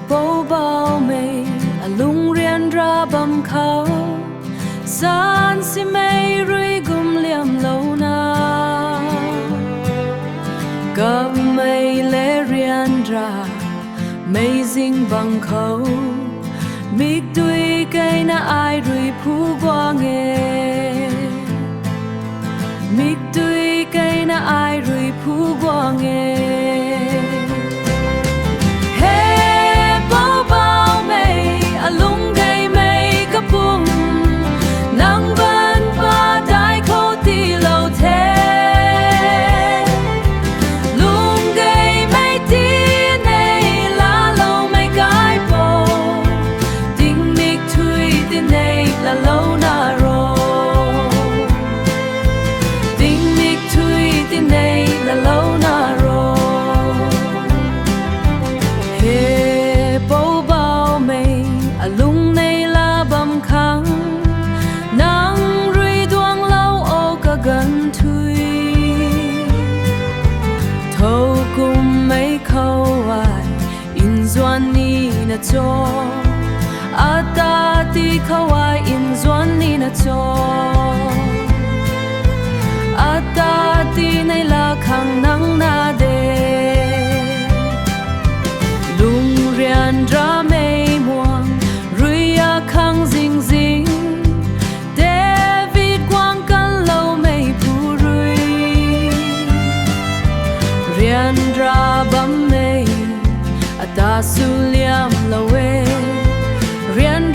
bố bao mây lung riêng ra bầm khâu san si mây rui gum liam lâu na cầm mây lê riêng ra mây dinh bằng khâu mít đuôi cây na ai rui phú qua nghe mít đuôi cây na ai rui phú qua nghe lung gây mây cấp bung nắng vẫn và đại khâu ti lâu thế lung gây mây ti này là lâu mây cái bồ tình mịch thui tin này là lâu na rồi tình mịch thui tin này là lâu na rồi lung này là bầm khang nắng rui duang lâu ô cả gần thui thâu cùng mấy câu ai in doan ni na cho ata ti câu ai in doan ni na cho ata ti này là khang nắng na de lung rian ra mây muang khang ding ding David quang kan lâu mây pu rui rian ra bam mây ata su liam lâu rian